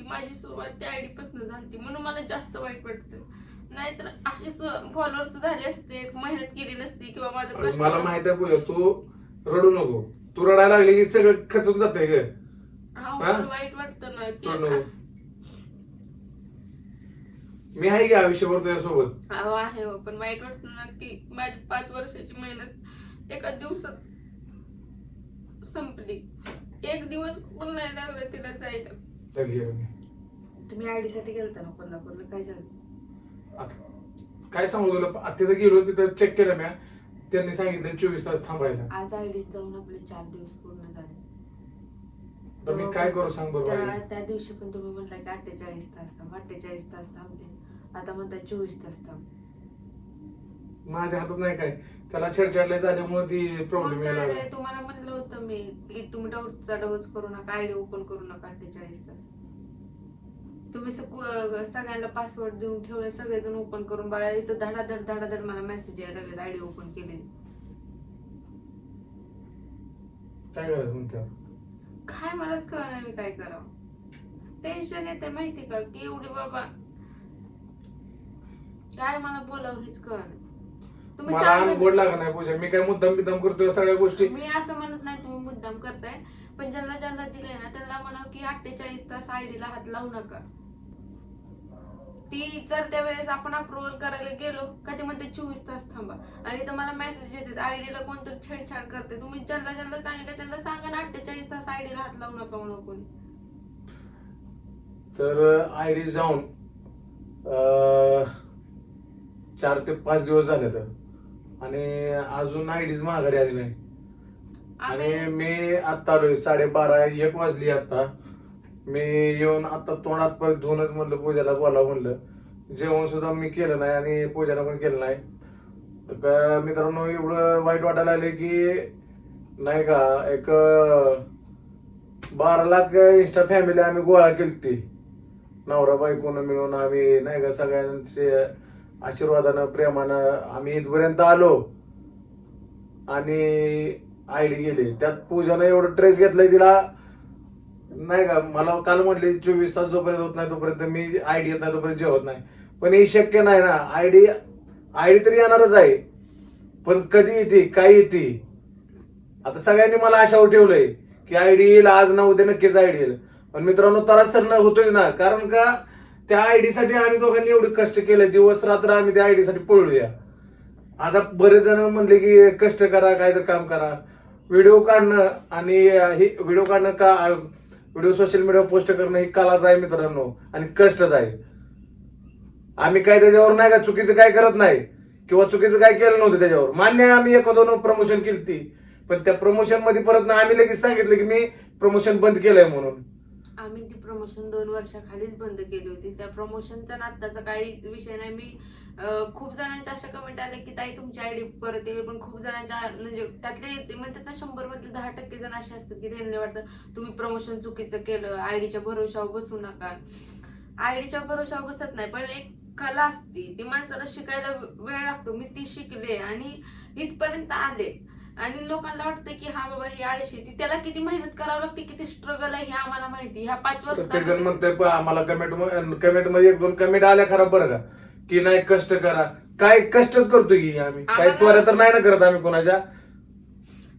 माझी सुरुवात त्या आयडी पासून झाली म्हणून मला जास्त वाईट वाटतं. नाहीतर अशीच फॉलोअर्स झाले असते, मेहनत केली नसती किंवा माझं कष्ट. मला माहित आहे पूजा, तू रडू नको. तू रडायला लागली की सगळं खचून जाते ग. वाईट वाटतं ना की मी आहे की आयुष्यभर तुझ्यासोबत. आहे हो, पण वाईट वाटतं ना की माझी 5 वर्षाची मेहनत एका दिवसात संपली. एक दिवस पण नाही लागला तिला जायला. तुम्ही आयडी साठी गेलता ना कोल्हापूरला, काय झालं? काय सांगू तुला, तिथं गेलो, तिथं चेक केलं मी. त्यांनी सांगितलं 24 तास थांबायला. आज आयडी जाऊन आपले 4 दिवस पूर्ण झाले. तर मी काय करू सांग बरोबर. त्या दिवशी पण तुम्ही म्हटलं की 48 तास थांब, 48 तास थांबले. आता म्हणतात 24 तास थांब. माझ्या हातात नाही काय, त्याला छेडछाडले झाल्यामुळे ती प्रॉब्लेम यायला. तुम्हाला म्हणलं होतं मी की तुम्ही डाऊटचा डबच करू नका, आयडी ओपन करू नका 48 तास. तुम्ही सगळ्यांना पासवर्ड देऊन ठेवले, सगळेजण ओपन करून बघा. इथं धडाधड मला मेसेज यायला लागले आयडी ओपन केले. काय करायचं म्हणते काय मलाच कळलं नाही मी काय करावं. टेन्शन येते माहिती का की एवढी बाबा काय मला बोलावं हेच कळलं. तुम्ही मला गोड लागत नाही पूजा. मी काय मुद्दाम करतोय सगळ्या गोष्टी. मी असं म्हणत नाही तुम्ही मुद्दाम करताय, पण ज्यांना दिलंय ना त्यांना म्हणा की 48 तास आयडीला हात लावू नका. ती जर त्यावेळेस आपण अप्रुव्हल करायला गेलो का ते म्हणते 24 तास थांबा, आणि इथं मला मेसेज येतात आयडीला कोणतरी छेडछाड करते. तुम्ही ज्यांना सांगितलं त्यांना सांगा ना 48 तास आयडीला हात लावू नका म्हणून कोणी. तर आयडी जाऊन 4 ते 5 दिवस झाले तर, आणि अजून आयडीच माघारी आली नाही. आणि मी आता आलोय 12:30-1 वाजली आता. मी येऊन आता तोंडात पाय धुवूनच म्हणलं पूजाला बोलावं म्हणलं. जेवण सुद्धा मी केलं नाही आणि पूजाला पण केलं नाही. तर मित्रांनो एवढं वाईट वाटायला लागले की नाही का, एक 12 लाख इंस्टा फॅमिली आम्ही गोळा केली, नवरा बायकोनं मिळून. आम्ही नाही का सगळ्यांचे आशीर्वादानं प्रेमानं आम्ही इथपर्यंत आलो, आणि आयडी गेली. त्यात पूजानं एवढं ट्रेस घेतलंय तिला नाही का. मला काल म्हटली 24 तास जोपर्यंत होत नाही तोपर्यंत मी आयडी येत नाही तोपर्यंत जेवत नाही. पण हे शक्य नाही ना. आयडी तरी येणारच आहे, पण कधी येते काय येते. आता सगळ्यांनी मला आशावर ठेवलंय की आयडी येईल आज ना उद्या नक्कीच आयडी येईल. पण मित्रांनो त्रास तर होतोय ना, कारण का त्या आयडी साठी आम्ही दोघांनी एवढे कष्ट केले, दिवस रात्र आम्ही त्या आयडी साठी पळूया. आता बरेच जण म्हणले की कष्ट करा, काहीतरी काम करा. व्हिडिओ काढणं आणि हे व्हिडिओ काढणं का व्हिडिओ सोशल मीडियावर पोस्ट करणं ही कलाच आहे मित्रांनो, आणि कष्टच आहे. आम्ही काय त्याच्यावर नाही का चुकीचं काय करत नाही किंवा चुकीचं काय केलं नव्हतं त्याच्यावर. मान्य आहे आम्ही 1-2 प्रमोशन केली, पण त्या प्रमोशन मध्ये परत ना आम्ही लगेच सांगितलं की मी प्रमोशन बंद केलंय म्हणून. आम्ही ती प्रमोशन 2 वर्षाखालीच बंद केली होती. त्या प्रमोशनचा नात्याचा काही विषय नाही. मी खूप जणांच्या अशा कमेंट आल्या की ताई तुमची आयडी परत येईल, पण खूप जणांच्या म्हणजे त्यातले म्हणतात ना 100 मधले 10% जण असे असतात की त्यांना वाटतं तुम्ही प्रमोशन चुकीचं केलं, आयडीच्या भरोशावर बसू नका. आयडीच्या भरोशावर बसत नाही, पण एक कला असते ती माणसाला शिकायला वेळ लागतो. मी ती शिकले आणि इथपर्यंत आले, आणि लोकांना वाटतं की हा बाबा ही आळशी ती, त्याला किती मेहनत करावं लागते, किती स्ट्रगल आहे हे आम्हाला माहिती. ह्या 5 प्रत्येक जण वर्षात म्हणते आम्हाला कमेंट मध्ये 1-2 कमेंट आल्या खरं बरं का, की नाही कष्ट करा. काय कष्टच करतोय की आम्ही, काही त्वरा तर नाही ना करत आम्ही कोणाच्या.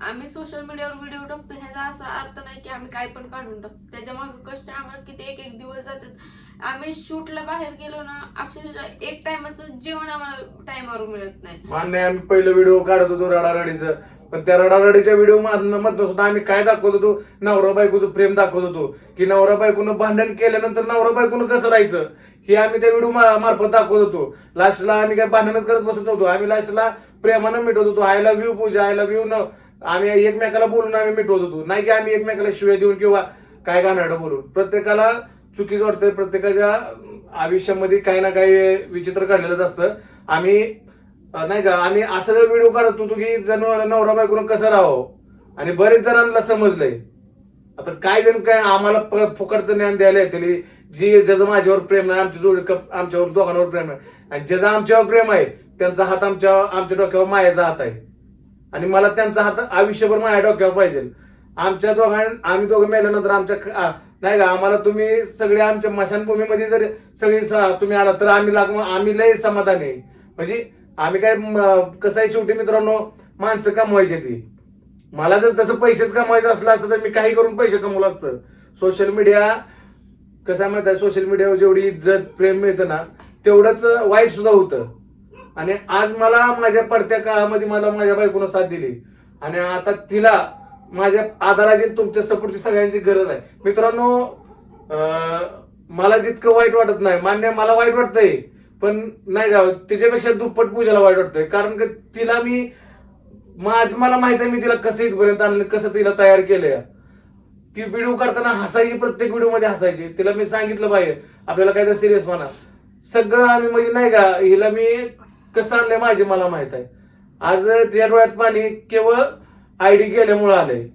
आम्ही सोशल मीडियावर व्हिडिओ टाकतो ह्याचा असा अर्थ नाही की आम्ही काय पण काढून टाकतो. त्याच्या मागे कष्ट आम्हाला किती एक दिवस जातात. आम्ही शूटला बाहेर गेलो ना अक्षरशः एक टायमाचं जेवण आम्हाला टायमावर मिळत नाही. मान्य आम्ही पहिलं व्हिडिओ काढत होतो रडारडीचं, पण त्या रडारडीच्या व्हिडिओ मधनं सुद्धा आम्ही काय दाखवत होतो, नवरा बायकोचं प्रेम दाखवत होतो, की नवरा बायकोनं भांडण केल्यानंतर नवरा बायकोनं कसं राहायचं हे आम्ही त्या व्हिडिओ मार्फत दाखवत होतो. लास्टला आम्ही काय भांडणच करत बसत नव्हतो. आम्ही लास्टला प्रेमानं मिटवत होतो. I love you Pooja, I love you न आम्ही एकमेकाला बोलून आम्ही मिटवत होतो. नाही की आम्ही एकमेकाला शिव्या देऊन किंवा काय गाणं बोलून. प्रत्येकाला चुकीचं वाटतं, प्रत्येकाच्या आयुष्यामध्ये काही ना काही विचित्र घडलेलंच असतं. आम्ही नाही का आम्ही असं व्हिडिओ काढत होतो की नवरा बायकोनं कसं राहावं, आणि बरेच जणांना समजलंय. आता काय जण काय आम्हाला फुकटचं ज्ञान द्यायला येते, ज्याचं माझ्यावर प्रेम नाही, आमच्या जोडी आमच्यावर दोघांवर प्रेम आहे, आणि ज्याचं आमच्यावर प्रेम आहे त्यांचा हात आमच्या डोक्यावर मायाचा हात आहे, आणि मला त्यांचा हात आयुष्यभर माझ्या डोक्यावर पाहिजे. आम्ही दोघं मेल्यानंतर नाही का, आम्हाला तुम्ही सगळे आमच्या मशानभूमीमध्ये जर सगळी तुम्ही आला तर आम्ही लय समाधानी आहे. म्हणजे आम्ही काय कसं आहे, शेवटी मित्रांनो माणसं कमवायची ती. मला जर तसं पैसेच कमवायचं असलं असतं तर मी काही करून पैसे कमवलं असतं. सोशल मीडिया कसं आहे माहिती आहे, सोशल मीडियावर जेवढी इज्जत प्रेम मिळतं ना तेवढंच वाईट सुद्धा होतं. आणि आज मला माझ्या पडत्या काळामध्ये मला माझ्या बायकोनं साथ दिली आणि आता तिला माझ्या आधाराची तुमच्या सपोर्टची सगळ्यांची गरज आहे. मित्रांनो मला जितकं वाईट वाटत नाही, मान्य मला वाईट वाटतंय, पण नाही का तिच्यापेक्षा दुप्पट पूजाला वाईट वाटतंय. कारण की तिला मला माहित आहे मी तिला कसं इथपर्यंत आणलं, कसं तिला तयार केलंय. ती व्हिडिओ करताना हसायची, प्रत्येक व्हिडिओ मध्ये हसायची. तिला मी सांगितलं पाहिजे आपल्याला काय तर सिरियस म्हणा, सगळं आम्ही म्हणजे नाही का हिला मी कसं आणलंय माझे मला माहित आहे. आज तिच्या डोळ्यात पाणी केवळ आयडी गेल्यामुळे आलंय.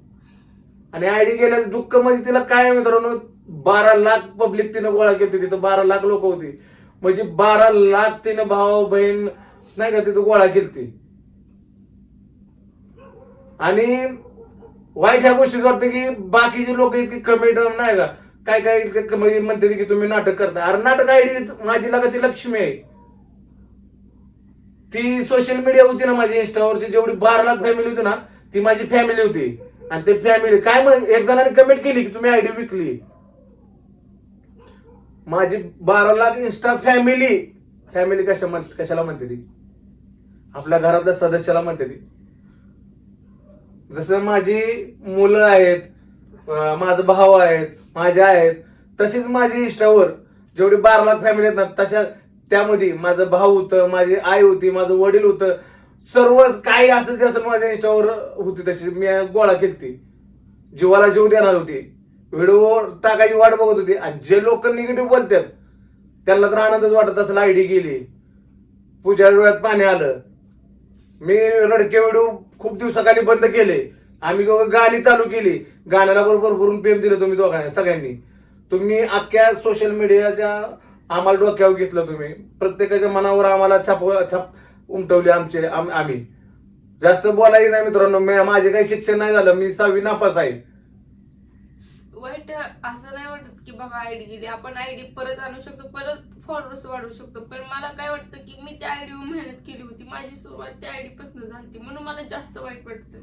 आणि आयडी गेल्याचं दुःख म्हणजे तिला काय मित्रांनो, 12 लाख पब्लिक तिनं गोळा केली तिथं, 12 लाख लोक होती. म्हणजे 12 लाख तिनं भाऊ बहीण नाही का तिथं गोळा केली. आणि वाईट ह्या गोष्टीच वाटतं की बाकीचे लोक इतकी कमेंट नाही का काय काय म्हणते की तुम्ही नाटक करता. अरे नाटक आयडी माझी लागा ती लक्ष्मी आहे. ती सोशल मीडिया होती ना माझी इंस्टावरची, जेवढी 12 लाख फॅमिली होती ना ती माझी फॅमिली होती. आणि ते फॅमिली काय मग एक जणांनी कमेंट केली की तुम्ही आयडी विकली. माझी 12 लाख इंस्टा फॅमिली कशाला म्हणते ती, आपल्या घरातल्या सदस्याला म्हणते ती. जसं माझी मुलं आहेत, माझा भाऊ आहेत, माझ्या आहेत, तशीच माझी इंस्टावर जेवढी 12 लाख फॅमिली आहेत ना तशा त्यामध्ये माझं भाऊ होतं, माझी आई होती, माझं वडील होतं, सर्व काही असेल ते असेल माझ्या इंस्टावर होती. तशी मी गोळा केली, जीवाला जीव देणार होती, व्हिडिओ टाकायची वाट बघत होती. आणि जे लोक निगेटिव्ह बोलतात त्यांना तर आनंदच वाटत असेल. आयडी गेली, पूजा डोळ्यात पाणी आलं. मी रडके व्हिडिओ खूप दिवसाखाली बंद केले. आम्ही गाणी चालू केली, गाण्याला बरोबर भरून प्रेम दिलं तुम्ही दोघांनी सगळ्यांनी. तुम्ही अख्ख्या सोशल मीडियाच्या आम्हाला डोक्यावर घेतलं, तुम्ही प्रत्येकाच्या मनावर आम्हाला छाप उमटवली आम्ही. जास्त बोलायचं नाही मित्रांनो, माझे काही शिक्षण नाही झालं, मी 6वी नापास आहे. वाईट असं नाही वाटत की बाबा आयडी गेली, आपण आयडी परत आणू शकतो, परत फॉलोअर्स वाढवू शकतो. पण मला काय वाटतं की मी त्या आयडीवर मेहनत केली होती, माझी सुरुवात त्या आयडी पासून झाली, म्हणून मला जास्त वाईट वाटतं.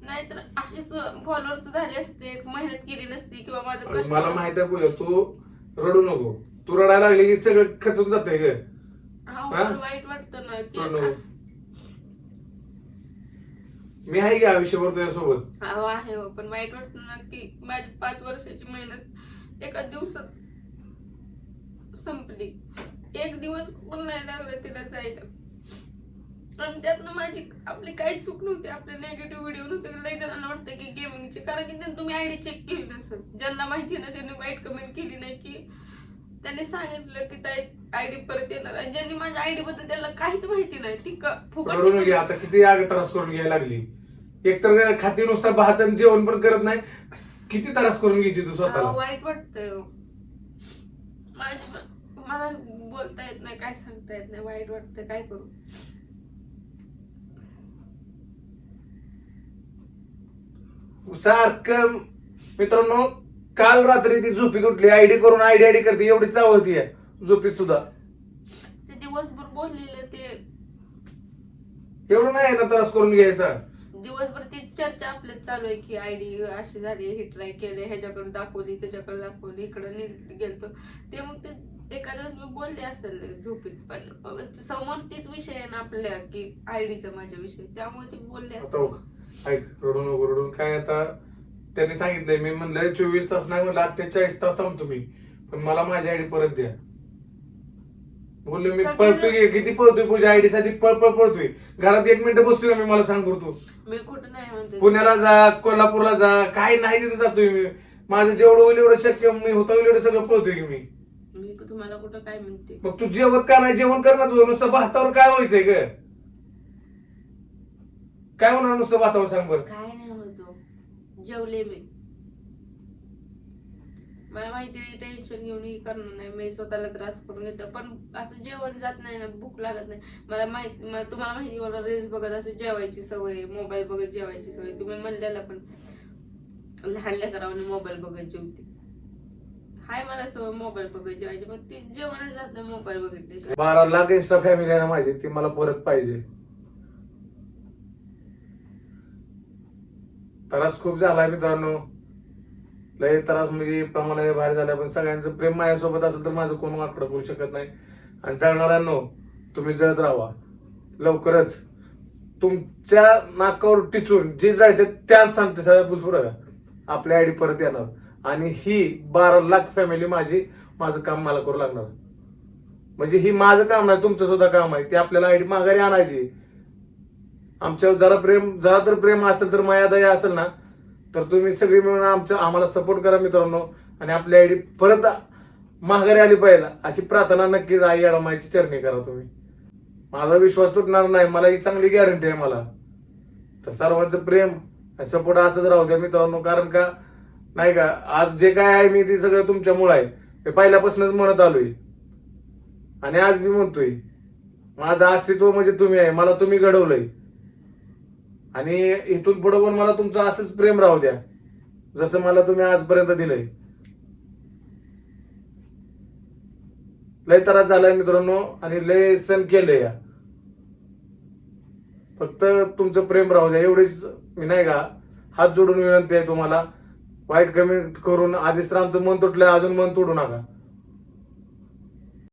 नाहीतर असेच फॉलोअर्स झाले असते, मेहनत केली नसती किंवा माझं कष्ट. मला माहित आहे पूजा, तू रडू नको. तू रडायला लागली की सगळं खचून जातंय ग. वाईट वाटतं ना की मी आहे की आयुष्यभर तुझ्यासोबत आहे, पण वाईट वाटतं ना की माझी 5 वर्षाची मेहनत एका दिवसात संपली. एक दिवस पण नाही लागला तिला जायला. आणि त्यातनं आपली काही चूक नव्हती, आपले निगेटिव्ह व्हिडिओ नव्हते. लई जणांना वाटतं की गेमिंगचे, कारण की तुम्ही आयडी चेक केली नसेल. ज्यांना माहिती ना त्यांनी वाईट कमेंट केली नाही की त्यांनी सांगितलं की ताई आयडी परत येणार. आणि ज्यांनी माझ्या आयडी बद्दल त्याला काहीच माहिती नाही, ती फुकट. आता किती त्रास करून घ्यायला लागली. एकतर खाती नुसता भात आणि जेवण पण करत नाही, किती त्रास करून घ्यायची तू स्वतःला. वाईट वाटतंय मला बोलता येत नाही, काय सांगता येत नाही. वाईट वाटतं, काय करू. सारखं मित्रांनो काल रात्री ती झोपीत उठली, आयडी करून आयडी करते, एवढी चावती आहे झोपीत सुद्धा. ते दिवसभर बोललेलं ते एवढं नाही ना त्रास करून घ्यायचा. दिवसभर ती चर्चा आपल्यात चालू आहे की आयडी अशी झाली, हे ट्राय केले, ह्याच्याकडे दाखवली, त्याच्याकडे दाखवली, इकडे गेलतो. ते मग ते एखाद्या वेळेस मी बोलले असेल झोपीत, पण समोर तीच विषय आहे ना आपल्या की आयडीचा माझ्या विषय, त्यामुळे ते बोलले असेल. ऐक, रडून नको रडून. काय आता त्यांनी सांगितलंय, मी म्हणलं 24 तास नाही म्हणलं 48 तास थांबतो मी, पण मला माझी आयडी परत द्या. बोललो मी पळतोय, किती पळतोय पूजा आयडी साठी, पळतोय. घरात 1 मिनिट बसतोय मी, मला सांग करतो. मी कुठं नाही म्हणते, पुण्याला जा, कोल्हापूरला जा, काही नाही तिथे जातोय मी. माझं जेवढं होईल एवढं शक्य मी होतं एवढं सगळं पळतोय की मी. तुम्हाला कुठं काय म्हणते. मग तू जेवत का नाही, जेवण कर ना. तू नुसतं भातावर काय व्हायचंय ग, काय होणार नुसतं भातावर, सांग बरं. काय नाही होतो, जेवले मी. मला माहिती नाही टेन्शन घेऊन ही करणार नाही, मी स्वतःला त्रास करून घेतो. पण असं जेवण जात नाही ना, भूक लागत नाही. मला तुम्हाला माहिती, मला रील्स बघत असं जेवायची सवय, मोबाईल बघत जेवायची सवय. तुम्ही म्हणलेला पण लहान लेकरावाने मोबाईल बघत जेवते. हाय मला सवय मोबाईल बघायची व्हायची, पण ती जेवणच जात नाही मोबाईल बघितल्याशिवाय. 12 लाख इंस्टा फॅमिली आहे ना माझी, ती मला परत पाहिजे. त्रास खूप झालाय मित्रांनो, लय त्रास म्हणजे प्रमाणाच्या बाहेर झाला. पण सगळ्यांचं प्रेम माझ्यासोबत असेल तर माझं कोण वाकडं करू शकत नाही. आणि जळणाऱ्यांनो, तुम्ही जळत राहा. लवकरच तुमच्या नाकावर टिचून जे जायचे त्याच सांगते सगळ्या बुलपुरा आपल्या आयडी परत येणार. आणि ही 12 लाख फॅमिली माझं काम मला करू लागणार. म्हणजे ही माझं काम नाही, तुमचं सुद्धा काम आहे. ते आपल्याला आयडी माघारी आणायची. आमच्यावर जरा तर प्रेम असेल तर मायादया असेल ना, तर तुम्ही सगळी मिळून आम्हाला सपोर्ट करा मित्रांनो. आणि आपली आयडी परत माघारी आली पाहिजे अशी प्रार्थना नक्कीच आई अडमाईची चरणी करा तुम्ही. माझा विश्वास तुटणार नाही, मला ही चांगली गॅरंटी आहे मला. तर सर्वांचं प्रेम आणि सपोर्ट असंच राहू द्या मित्रांनो. कारण का नाही का, आज जे काय आहे मी ते सगळं तुमच्यामुळे आहे. ते पहिल्यापासूनच म्हणत आलोय आणि आज मी म्हणतोय. माझं अस्तित्व म्हणजे तुम्ही आहे, मला तुम्ही घडवलंय. आणि इथून पुढे पण मला तुमचं असंच प्रेम राहू द्या जसं मला तुम्ही आजपर्यंत दिलंय. लय त्रास झालाय मित्रांनो आणि लय सण केलंय. फक्त तुमचं प्रेम राहू द्या एवढीच मी नाही का हात जोडून विनंती आहे तुम्हाला. वाईट कमेंट करून आधीच तर आमचं मन तुटलंय, अजून मन तोडू नका.